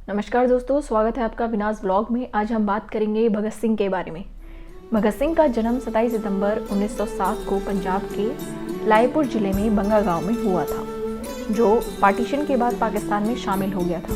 नमस्कार दोस्तों, स्वागत है आपका विनाश ब्लॉग में। आज हम बात करेंगे भगत सिंह के बारे में। भगत सिंह का जन्म 27 सितंबर 1907 को पंजाब के लायपुर जिले में बंगा गांव में हुआ था, जो पार्टीशन के बाद पाकिस्तान में शामिल हो गया था।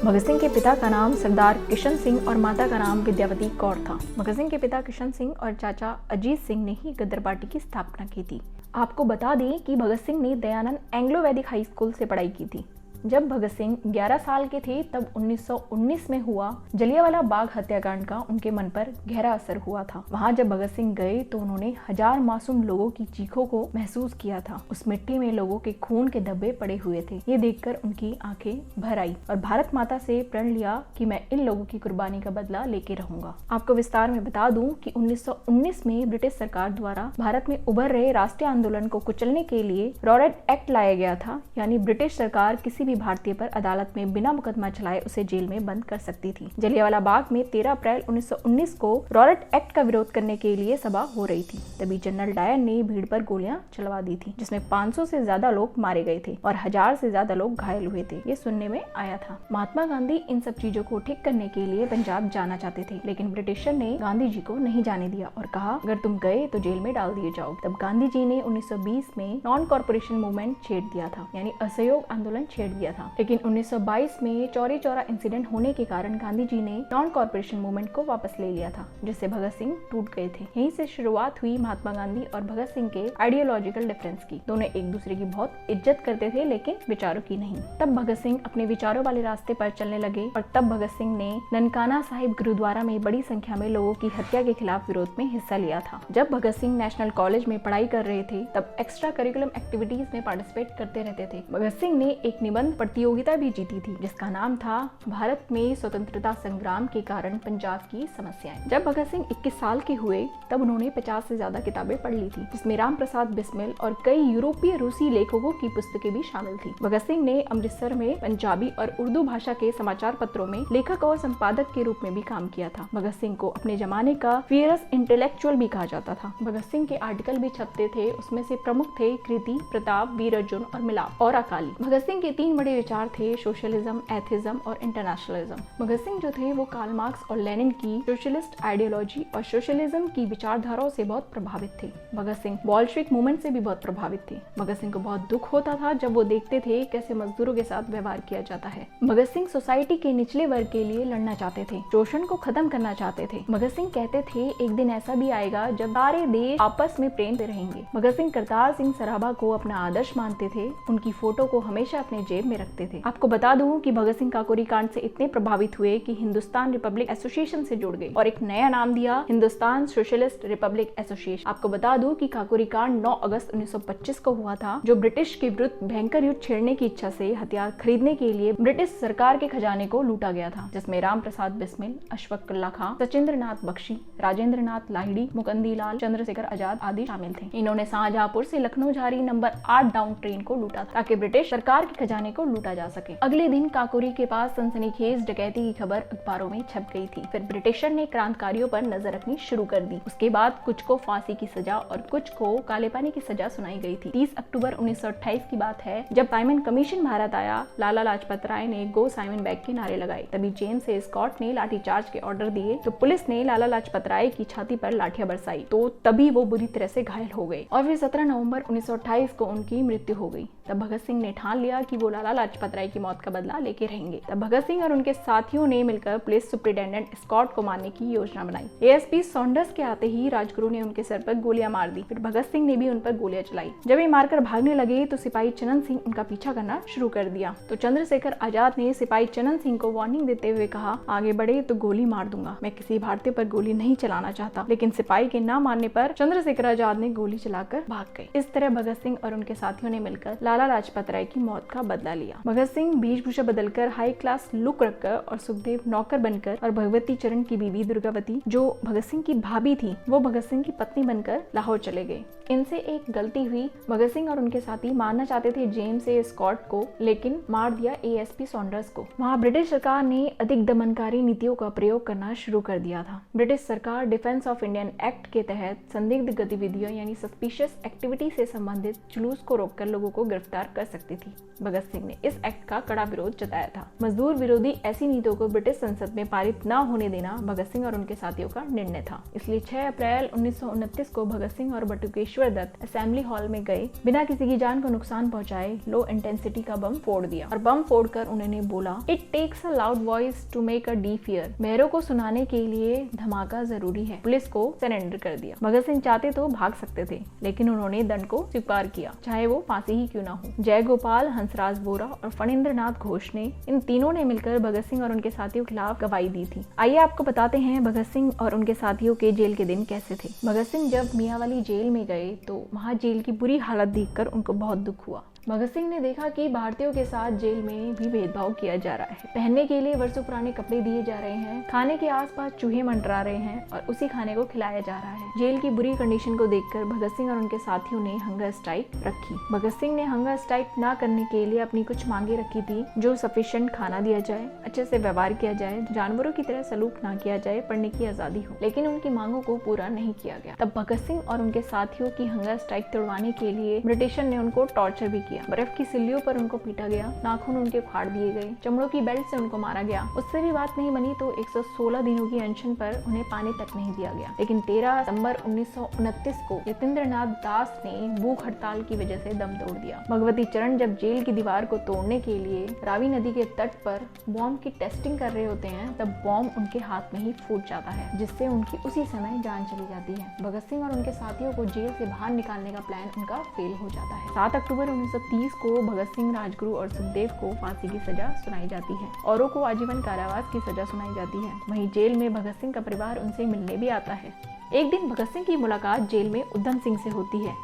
भगत सिंह के पिता का नाम सरदार किशन सिंह और माता का नाम विद्यावती कौर था। भगत सिंह के पिता किशन सिंह और चाचा अजीत सिंह ने ही गदर पार्टी की स्थापना की थी। आपको बता दें कि भगत सिंह ने दयानंद एंग्लो वैदिक हाई स्कूल से पढ़ाई की थी। जब भगत सिंह 11 साल के थे तब 1919 में हुआ जलियांवाला बाग हत्याकांड का उनके मन पर गहरा असर हुआ था। वहां जब भगत सिंह गए तो उन्होंने हजार मासूम लोगों की चीखों को महसूस किया था। उस मिट्टी में लोगों के खून के धब्बे पड़े हुए थे। ये देखकर उनकी आंखें भर आई और भारत माता से प्रण लिया कि मैं इन लोगों की कुर्बानी का बदला लेके रहूंगा। आपको विस्तार में बता दूं कि 1919 में ब्रिटिश सरकार द्वारा भारत में उभर रहे राष्ट्रीय आंदोलन को कुचलने के लिए रॉरेट एक्ट लाया गया था, यानी ब्रिटिश सरकार किसी भारतीय पर अदालत में बिना मुकदमा चलाए उसे जेल में बंद कर सकती थी। जलियांवाला बाग में 13 अप्रैल 1919 को रॉरेट एक्ट का विरोध करने के लिए सभा हो रही थी। तभी जनरल डायर ने भीड़ पर गोलियां चलवा दी थी, जिसमें 500 से ज्यादा लोग मारे गए थे और 1000 से ज्यादा लोग घायल हुए थे। ये सुनने में आया था। महात्मा गांधी इन सब चीजों को ठीक करने के लिए पंजाब जाना चाहते थे, लेकिन ब्रिटिशर ने गांधी जी को नहीं जाने दिया और कहा अगर तुम गए तो जेल में डाल दिए जाओगे। तब गांधी जी ने 1920 में नॉन कॉर्पोरेशन मूवमेंट छेड़ दिया था, यानी असहयोग आंदोलन छेड़ दिया था। लेकिन 1922 में चौरी चौरा इंसिडेंट होने के कारण गांधी जी ने नॉन कॉर्पोरेशन मूवमेंट को वापस ले लिया था, जिससे भगत सिंह टूट गए थे। यहीं से शुरुआत हुई महात्मा गांधी और भगत सिंह के आइडियोलॉजिकल डिफरेंस की। दोनों एक दूसरे की बहुत इज्जत करते थे, लेकिन विचारों की नहीं। तब भगत सिंह अपने विचारों वाले रास्ते पर चलने लगे और तब भगत सिंह ने ननकाना साहिब गुरुद्वारा में बड़ी संख्या में लोगों की हत्या के खिलाफ विरोध में हिस्सा लिया था। जब भगत सिंह नेशनल कॉलेज में पढ़ाई कर रहे थे तब एक्स्ट्रा करिकुलम एक्टिविटीज में पार्टिसिपेट करते रहते थे। भगत सिंह ने एक निबंध प्रतियोगिता भी जीती थी, जिसका नाम था भारत में स्वतंत्रता संग्राम के कारण पंजाब की समस्याएं। जब भगत सिंह 21 साल के हुए तब उन्होंने 50 से ज्यादा किताबें पढ़ ली थी, जिसमें राम प्रसाद बिस्मिल और कई यूरोपीय रूसी लेखकों की पुस्तकें भी शामिल थी। भगत सिंह ने अमृतसर में पंजाबी और उर्दू भाषा के समाचार पत्रों में लेखक और संपादक के रूप में भी काम किया था। भगत सिंह को अपने जमाने का फियरस इंटेलेक्चुअल भी कहा जाता था। भगत सिंह के आर्टिकल भी छपते थे, उसमें से प्रमुख थे कृति, प्रताप, वीर अर्जुन और मिलाप और अकाली। भगत सिंह के 3 बड़े विचार थे, सोशलिज्म, एथिज्म और इंटरनेशनलिज्म। भगत सिंह जो थे वो कार्ल मार्क्स और लेनिन की सोशलिस्ट आइडियोलॉजी और सोशलिज्म की विचारधाराओं से बहुत प्रभावित थे। भगत सिंह बोल्शेविक मूवमेंट से भी बहुत प्रभावित थे। भगत सिंह को बहुत दुख होता था जब वो देखते थे कैसे मजदूरों के साथ व्यवहार किया जाता है। भगत सिंह सोसाइटी के निचले वर्ग के लिए लड़ना चाहते थे, शोषण को खत्म करना चाहते थे। भगत सिंह कहते थे एक दिन ऐसा भी आएगा जब सारे देश आपस में प्रेम से रहेंगे। भगत सिंह करतार सिंह सराभा को अपना आदर्श मानते थे, उनकी फोटो को हमेशा अपने जेब में रखते थे। आपको बता दूं कि भगत सिंह काकोरी कांड से इतने प्रभावित हुए कि हिंदुस्तान रिपब्लिक एसोसिएशन से जुड़ गए और एक नया नाम दिया, हिंदुस्तान सोशलिस्ट रिपब्लिक एसोसिएशन। आपको बता दूं कि काकोरी कांड 9 अगस्त 1925 को हुआ था, जो ब्रिटिश के विरुद्ध भयंकर युद्ध छेड़ने की इच्छा से हथियार खरीदने के लिए ब्रिटिश सरकार के खजाने को लूटा गया था, जिसमें राम प्रसाद बिस्मिल, अशफाक उल्लाह खां, सचिंद्र नाथ बख्शी, राजेंद्र नाथ लाहिड़ी, मुकंदीलाल, चंद्रशेखर आजाद आदि शामिल थे। इन्होंने शाहजहांपुर से लखनऊ जा रही नंबर 8 डाउन ट्रेन को लूटा था, ताकि ब्रिटिश सरकार के खजाने को लूटा जा सके। अगले दिन काकोरी के पास सनसनीखेज डकैती की खबर अखबारों में छप गई थी। फिर ब्रिटिशर ने क्रांतिकारियों पर नजर रखनी शुरू कर दी। उसके बाद कुछ को फांसी की सजा और कुछ को काले पानी की सजा सुनाई गई थी। 30 अक्टूबर 1928 की बात है, जब साइमन कमीशन भारत आया, लाला लाजपत राय ने गो साइमन बैग के नारे लगाए। तभी जेल से स्कॉट ने लाठीचार्ज के ऑर्डर दिए, तो पुलिस ने लाला लाजपत राय की छाती पर लाठियां बरसाई, तो तभी वो बुरी तरह से घायल हो गए और फिर 17 नवंबर 1928 को उनकी मृत्यु हो गई। तब भगत सिंह ने ठान लिया कि वो लाला लाजपत राय की मौत का बदला लेके रहेंगे। तब भगत सिंह और उनके साथियों ने मिलकर पुलिस सुप्रिंटेंडेंट स्कॉट को मारने की योजना बनाई। एएसपी सॉन्डर्स के आते ही राजगुरु ने उनके सर पर गोलियां मार दी। फिर भगत सिंह ने भी उन पर गोलियां चलाई। जब ये मारकर भागने लगे तो सिपाही चनन सिंह उनका पीछा करना शुरू कर दिया। तो चंद्रशेखर आजाद ने सिपाही चनन सिंह को वार्निंग देते हुए कहा, आगे बढ़े तो गोली मार दूंगा। मैं किसी भारतीय पर गोली नहीं चलाना चाहता। लेकिन सिपाही के ना मानने पर चंद्रशेखर आजाद ने गोली चलाकर भाग गए। इस तरह भगत सिंह और उनके साथियों ने मिलकर लाला लाजपत राय की मौत का बदला लिया। भगत सिंह वेशभूषा बदलकर हाई क्लास लुक रखकर और सुखदेव नौकर बनकर और भगवती चरण की बीवी दुर्गावती, जो भगत सिंह की भाभी थी, वो भगत सिंह की पत्नी बनकर लाहौर चले गए। इनसे एक गलती हुई। भगत सिंह और उनके साथी मारना चाहते थे जेम्स ए स्कॉट को, लेकिन मार दिया एएसपी सॉन्डर्स को। वहाँ ब्रिटिश सरकार ने अधिक दमनकारी नीतियों का प्रयोग करना शुरू कर दिया था। ब्रिटिश सरकार डिफेंस ऑफ इंडियन एक्ट के तहत संदिग्ध गतिविधियों यानी सस्पिशियस एक्टिविटी से संबंधित जुलूस को रोककर लोगों को गिरफ्तार कर सकती थी। भगत सिंह सिंह ने इस एक्ट का कड़ा विरोध जताया था। मजदूर विरोधी ऐसी नीतियों को ब्रिटिश संसद में पारित न होने देना भगत सिंह और उनके साथियों का निर्णय था। इसलिए 6 अप्रैल 1929 को भगत सिंह और बटुकेश्वर दत्त असेंबली हॉल में गए, बिना किसी की जान को नुकसान पहुंचाए लो इंटेंसिटी का बम फोड़ दिया और बम फोड़कर उन्होंने बोला, it takes a loud voice to make a deep fear. महरों को सुनाने के लिए धमाका जरूरी है। पुलिस को सरेंडर कर दिया। भगत सिंह चाहते तो भाग सकते थे, लेकिन उन्होंने दंड को स्वीकार किया, चाहे वो फांसी ही क्यों ना हो। जयगोपाल, हंसराज बोरा और फणींद्र नाथ घोष ने, इन तीनों ने मिलकर भगत सिंह और उनके साथियों के खिलाफ गवाही दी थी। आइए आपको बताते हैं भगत सिंह और उनके साथियों के जेल के दिन कैसे थे। भगत सिंह जब मियांवाली जेल में गए तो वहाँ जेल की बुरी हालत देखकर उनको बहुत दुख हुआ। भगत सिंह ने देखा कि भारतीयों के साथ जेल में भी भेदभाव किया जा रहा है। पहनने के लिए वर्षों पुराने कपड़े दिए जा रहे हैं, खाने के आसपास चूहे मंडरा रहे हैं और उसी खाने को खिलाया जा रहा है। जेल की बुरी कंडीशन को देखकर भगत सिंह और उनके साथियों ने हंगर स्ट्राइक रखी। भगत सिंह ने हंगर स्ट्राइक ना करने के लिए अपनी कुछ मांगे रखी थी, जो सफिशिएंट खाना दिया जाए, अच्छे से व्यवहार किया जाए, जानवरों की तरह सलूक ना किया जाए, पढ़ने की आजादी हो। लेकिन उनकी मांगों को पूरा नहीं किया गया। तब भगत सिंह और उनके साथियों की हंगर स्ट्राइक तोड़वाने के लिए ब्रिटिशर ने उनको टॉर्चर भी किया। बर्फ की सिल्लियों पर उनको पीटा गया, नाखून उनके उखाड़ दिए गए, चमड़ों की बेल्ट से उनको मारा गया। उससे भी बात नहीं बनी तो 116 दिनों की अनशन पर उन्हें पानी तक नहीं दिया गया। लेकिन 13 सितंबर 1929 को यतीन्द्रनाथ दास ने भूख हड़ताल की वजह से दम तोड़ दिया। भगवती चरण जब जेल की दीवार को तोड़ने के लिए रावी नदी के तट पर बॉम्ब की टेस्टिंग कर रहे होते हैं, तब बॉम्ब उनके हाथ में ही फूट जाता है, जिससे उनकी उसी समय जान चली जाती है। भगत सिंह और उनके साथियों को जेल से बाहर निकालने का प्लान उनका फेल हो जाता है। 7 अक्टूबर 1930 को भगत सिंह, राजगुरु और सुखदेव को फांसी की सजा सुनाई जाती है। औरों को आजीवन कारावास की सजा सुनाई जाती है। वहीं जेल में भगत सिंह का परिवार उनसे मिलने भी आता है। एक दिन भगत सिंह की मुलाकात जेल में उधम सिंह से होती है।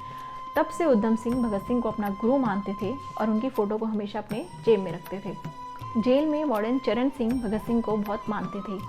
तब से उधम सिंह भगत सिंह को अपना गुरु मानते थे और उनकी फोटो को हमेशा अपने जेब में रखते थे। जेल में वार्डन चरण सिंह भगत सिंह को बहुत मानते थे।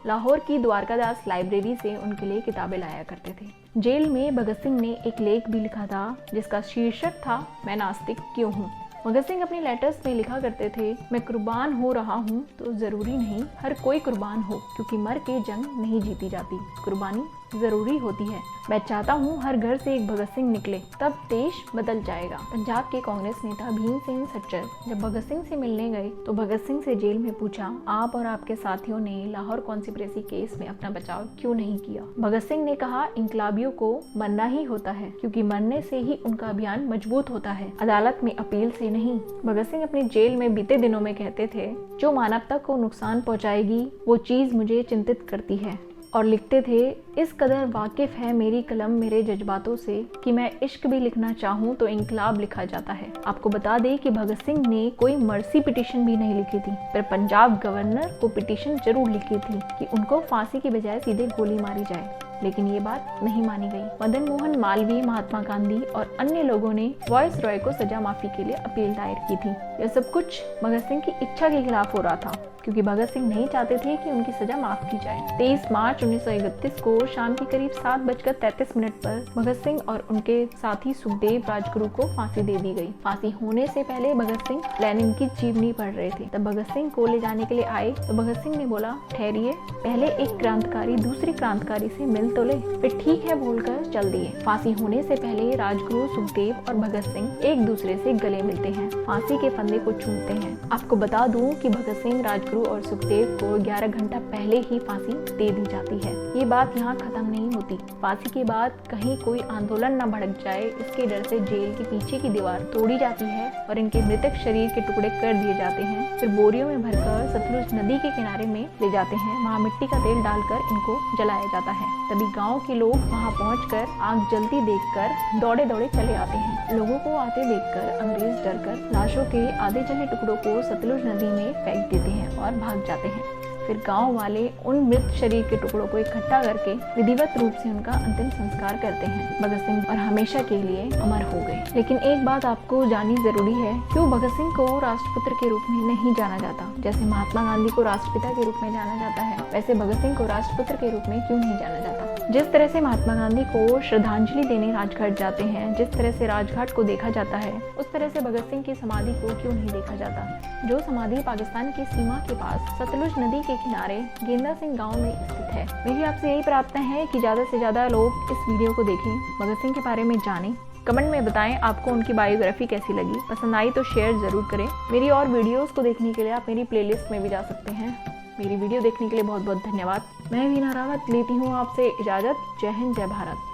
लाहौर की द्वारकादास लाइब्रेरी से उनके लिए किताबें लाया करते थे। जेल में भगत सिंह ने एक लेख भी लिखा था, जिसका शीर्षक था, मैं नास्तिक क्यों हूँ। भगत सिंह अपने लेटर्स में लिखा करते थे, मैं कुर्बान हो रहा हूँ तो जरूरी नहीं हर कोई कुर्बान हो, क्योंकि मर के जंग नहीं जीती जाती, कुर्बानी जरूरी होती है। मैं चाहता हूँ हर घर से एक भगत सिंह निकले, तब देश बदल जाएगा। पंजाब के कांग्रेस नेता भीम सिंह सच्चर जब भगत सिंह से मिलने गए तो भगत सिंह से जेल में पूछा, आप और आपके साथियों ने लाहौर कॉन्स्पिरेसी केस में अपना बचाव क्यों नहीं किया। भगत सिंह ने कहा, इंकलाबियों को मरना ही होता है, क्योंकि मरने से ही उनका अभियान मजबूत होता है, अदालत में अपील से नहीं। भगत सिंह अपने जेल में बीते दिनों में कहते थे, जो मानवता को नुकसान पहुंचाएगी वो चीज मुझे चिंतित करती है। और लिखते थे, इस कदर वाकिफ है मेरी कलम मेरे जज्बातों से कि मैं इश्क भी लिखना चाहूँ तो इंकलाब लिखा जाता है। आपको बता दें कि भगत सिंह ने कोई मर्सी पिटीशन भी नहीं लिखी थी, पर पंजाब गवर्नर को पिटीशन जरूर लिखी थी कि उनको फांसी की बजाय सीधे गोली मारी जाए, लेकिन ये बात नहीं मानी गई। मदन मोहन मालवीय, महात्मा गांधी और अन्य लोगों ने वॉइस रॉय को सजा माफी के लिए अपील दायर की थी। यह सब कुछ भगत सिंह की इच्छा के खिलाफ हो रहा था, क्योंकि भगत सिंह नहीं चाहते थे कि उनकी सजा माफ की जाए। 23 मार्च 1931 को शाम के करीब 7:33 पर भगत सिंह और उनके साथी सुखदेव, राजगुरु को फांसी दे दी गई। फांसी होने से पहले भगत सिंह लेनिन की जीवनी पढ़ रहे थे। तब भगत सिंह को ले जाने के लिए आए तो भगत सिंह ने बोला, ठहरिए, पहले एक क्रांतिकारी दूसरी क्रांतिकारी से मिल तो ले, फिर ठीक है बोलकर चल दिए। फांसी होने से पहले राजगुरु, सुखदेव और भगत सिंह एक दूसरे से गले मिलते हैं, फांसी के फंदे को चूमते हैं। आपको बता दूं कि भगत सिंह, राजगुरु और सुखदेव को 11 घंटा पहले ही फांसी दे दी जाती है। ये बात यहाँ खत्म नहीं होती। फांसी के बाद कहीं कोई आंदोलन न भड़क जाए, इसके डर से जेल के पीछे की दीवार तोड़ी जाती है और इनके मृतक शरीर के टुकड़े कर दिए जाते हैं। फिर बोरियों में भरकर सतलुज नदी के किनारे में ले जाते हैं। वहाँ मिट्टी का तेल डालकर इनको जलाया जाता है। तभी गाँव के लोग वहाँ पहुंचकर आग जलती देखकर दौड़े दौड़े चले आते हैं। लोगों को आते देखकर अंग्रेज डरकर लाशों के आधे जले टुकड़ों को सतलुज नदी में फेंक देते हैं और भाग जाते हैं। फिर गांव वाले उन मृत शरीर के टुकड़ों को इकट्ठा करके विधिवत रूप से उनका अंतिम संस्कार करते हैं। भगत सिंह और हमेशा के लिए अमर हो गए। लेकिन एक बात आपको जाननी जरूरी है, क्यों भगत सिंह को राष्ट्रपुत्र के रूप में नहीं जाना जाता। जैसे महात्मा गांधी को राष्ट्रपिता के रूप में जाना जाता है, वैसे भगत सिंह को राष्ट्रपुत्र के रूप में क्यों नहीं जाना जाता। जिस तरह से महात्मा गांधी को श्रद्धांजलि देने राजघाट जाते हैं, जिस तरह से राजघाट को देखा जाता है, उस तरह से भगत सिंह की समाधि को क्यों नहीं देखा जाता, जो समाधि पाकिस्तान की सीमा के पास सतलुज नदी के किनारे गेंदा सिंह गांव में स्थित है। मेरी आपसे यही प्रार्थना है कि ज्यादा से ज्यादा लोग इस वीडियो को देखें, भगत सिंह के बारे में जानें, कमेंट में बताएं आपको उनकी बायोग्राफी कैसी लगी। पसंद आई तो शेयर ज़रूर करें। मेरी और वीडियोस को देखने के लिए आप मेरी प्लेलिस्ट में भी जा सकते हैं। मेरी वीडियो देखने के लिए बहुत बहुत धन्यवाद। मैं वीना रावत लेती हूँ आपसे इजाज़त। जय हिंद, जय भारत।